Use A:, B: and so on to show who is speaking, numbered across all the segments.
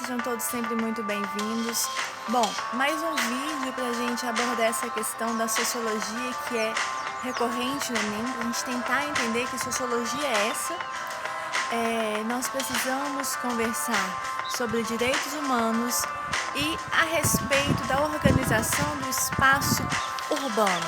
A: sejam todos sempre muito bem-vindos. Bom, mais um vídeo para a gente abordar essa questão da sociologia que é recorrente no Enem, para a gente tentar entender que sociologia é essa. Nós precisamos conversar sobre direitos humanos e a respeito da organização do espaço urbano.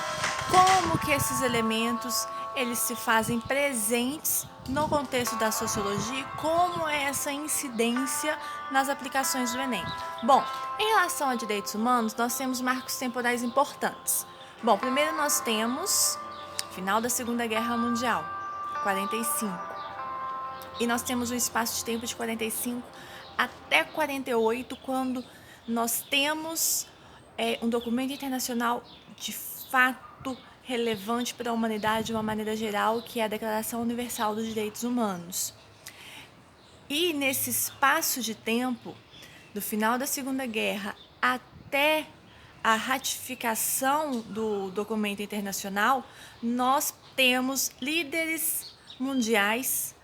A: Como que esses elementos eles se fazem presentes no contexto da sociologia e como é essa incidência nas aplicações do Enem. Bom, em relação a direitos humanos, nós temos marcos temporais importantes. Bom, primeiro nós temos final da Segunda Guerra Mundial, 45. E nós temos um espaço de tempo de 45 até 48, quando nós temos um documento internacional de fato relevante para a humanidade de uma maneira geral, que é a Declaração Universal dos Direitos Humanos. E nesse espaço de tempo, do final da Segunda Guerra até a ratificação do documento internacional, nós temos líderes mundiais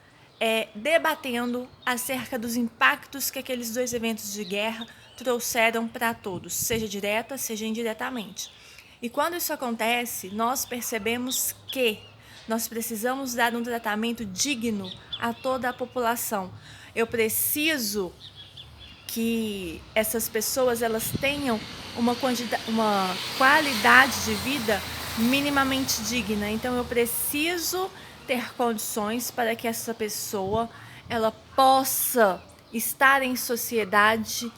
A: debatendo acerca dos impactos que aqueles dois eventos de guerra trouxeram para todos, seja direta, seja indiretamente. E quando isso acontece, nós percebemos que nós precisamos dar um tratamento digno a toda a população. Eu preciso que essas pessoas elas tenham uma qualidade de vida minimamente digna. Então eu preciso ter condições para que essa pessoa ela possa estar em sociedade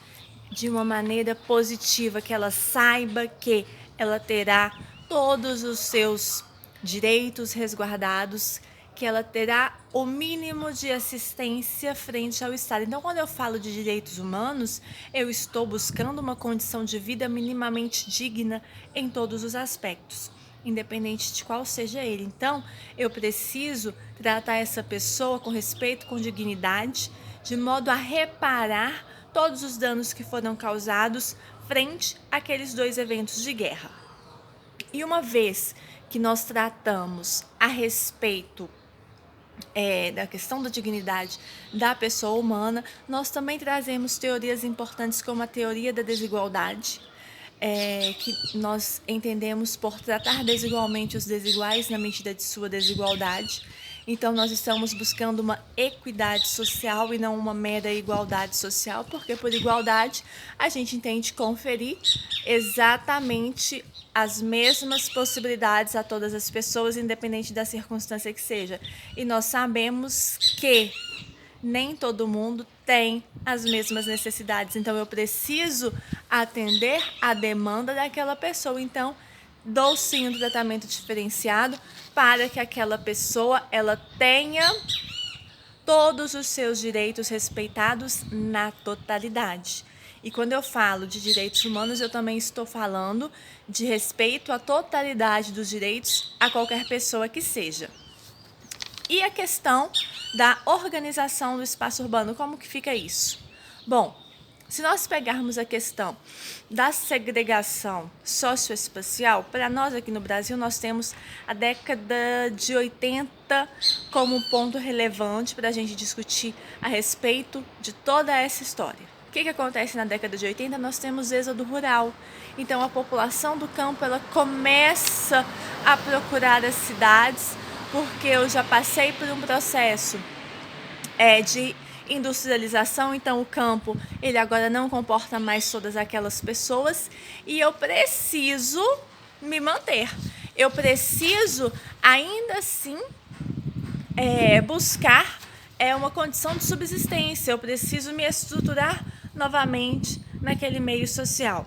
A: de uma maneira positiva, que ela saiba que ela terá todos os seus direitos resguardados, que ela terá o mínimo de assistência frente ao Estado. Então, quando eu falo de direitos humanos, eu estou buscando uma condição de vida minimamente digna em todos os aspectos, independente de qual seja ele. Então, eu preciso tratar essa pessoa com respeito, com dignidade, de modo a reparar todos os danos que foram causados frente àqueles dois eventos de guerra. E uma vez que nós tratamos a respeito da questão da dignidade da pessoa humana, nós também trazemos teorias importantes como a teoria da desigualdade, que nós entendemos por tratar desigualmente os desiguais na medida de sua desigualdade. Então, nós estamos buscando uma equidade social e não uma mera igualdade social, porque por igualdade a gente entende conferir exatamente as mesmas possibilidades a todas as pessoas, independente da circunstância que seja. E nós sabemos que nem todo mundo tem as mesmas necessidades, então eu preciso atender a demanda daquela pessoa. Então, dou sim um tratamento diferenciado para que aquela pessoa ela tenha todos os seus direitos respeitados na totalidade. E quando eu falo de direitos humanos, eu também estou falando de respeito à totalidade dos direitos a qualquer pessoa que seja. E a questão da organização do espaço urbano, como que fica isso? Bom, se nós pegarmos a questão da segregação socioespacial, para nós aqui no Brasil, nós temos a década de 80 como um ponto relevante para a gente discutir a respeito de toda essa história. O que acontece na década de 80? Nós temos êxodo rural. Então, a população do campo ela começa a procurar as cidades, porque eu já passei por um processo de industrialização, então o campo ele agora não comporta mais todas aquelas pessoas e eu preciso me manter. Eu preciso ainda assim buscar uma condição de subsistência. Eu preciso me estruturar novamente naquele meio social.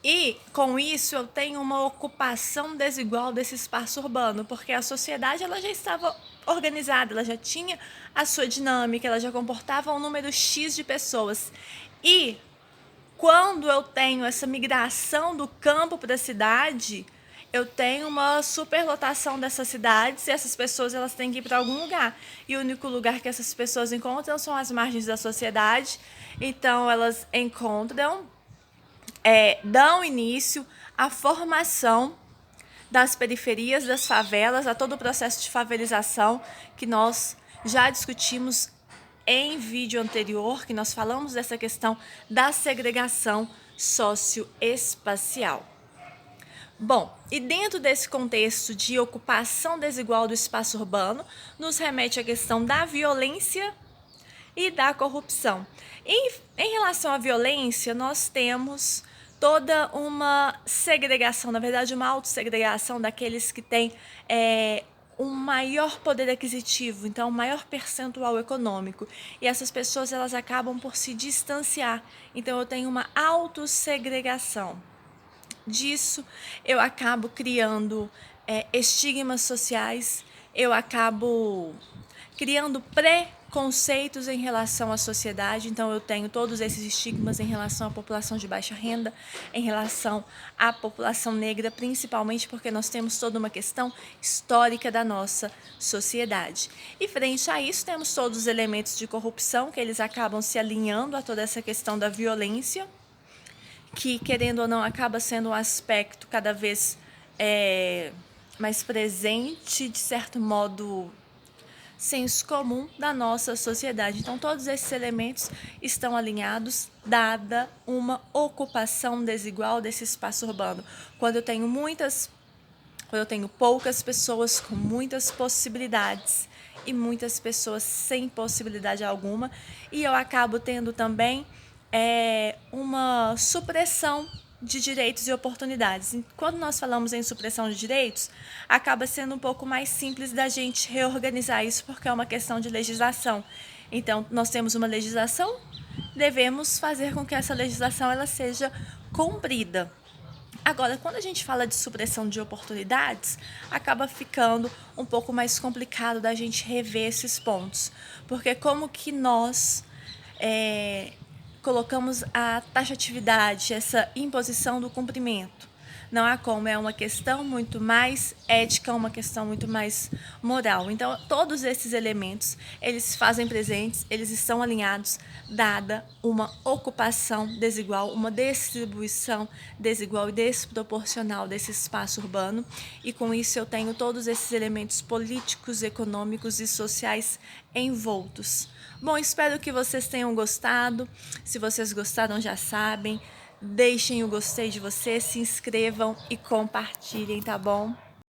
A: E, com isso, eu tenho uma ocupação desigual desse espaço urbano, porque a sociedade ela já estava organizada, ela já tinha a sua dinâmica, ela já comportava um número X de pessoas. E, quando eu tenho essa migração do campo para a cidade, eu tenho uma superlotação dessas cidades e essas pessoas elas têm que ir para algum lugar. E o único lugar que essas pessoas encontram são as margens da sociedade. Então, elas encontram dão início à formação das periferias, das favelas, a todo o processo de favelização que nós já discutimos em vídeo anterior, que nós falamos dessa questão da segregação socioespacial. Bom, e dentro desse contexto de ocupação desigual do espaço urbano, nos remete à questão da violência e da corrupção. Em relação à violência, nós temos toda uma segregação, na verdade uma autossegregação daqueles que têm um maior poder aquisitivo, então um maior percentual econômico. E essas pessoas elas acabam por se distanciar, então eu tenho uma autossegregação. Disso eu acabo criando estigmas sociais, eu acabo criando preconceitos em relação à sociedade. Então eu tenho todos esses estigmas em relação à população de baixa renda, em relação à população negra, principalmente porque nós temos toda uma questão histórica da nossa sociedade. E frente a isso temos todos os elementos de corrupção que eles acabam se alinhando a toda essa questão da violência, que, querendo ou não, acaba sendo um aspecto cada vez mais presente, de certo modo, senso comum da nossa sociedade. Então, todos esses elementos estão alinhados, dada uma ocupação desigual desse espaço urbano. Quando eu tenho poucas pessoas com muitas possibilidades e muitas pessoas sem possibilidade alguma, e eu acabo tendo também uma supressão de direitos e oportunidades. Quando nós falamos em supressão de direitos, acaba sendo um pouco mais simples da gente reorganizar isso, porque é uma questão de legislação. Então, nós temos uma legislação, devemos fazer com que essa legislação ela seja cumprida. Agora, quando a gente fala de supressão de oportunidades, acaba ficando um pouco mais complicado da gente rever esses pontos, porque como que nós colocamos a taxatividade, essa imposição do cumprimento. Não há como, é uma questão muito mais ética, uma questão muito mais moral. Então, todos esses elementos, eles se fazem presentes, eles estão alinhados, dada uma ocupação desigual, uma distribuição desigual e desproporcional desse espaço urbano. E com isso eu tenho todos esses elementos políticos, econômicos e sociais envoltos. Bom, espero que vocês tenham gostado. Se vocês gostaram, já sabem. Deixem o gostei de vocês, se inscrevam e compartilhem, tá bom?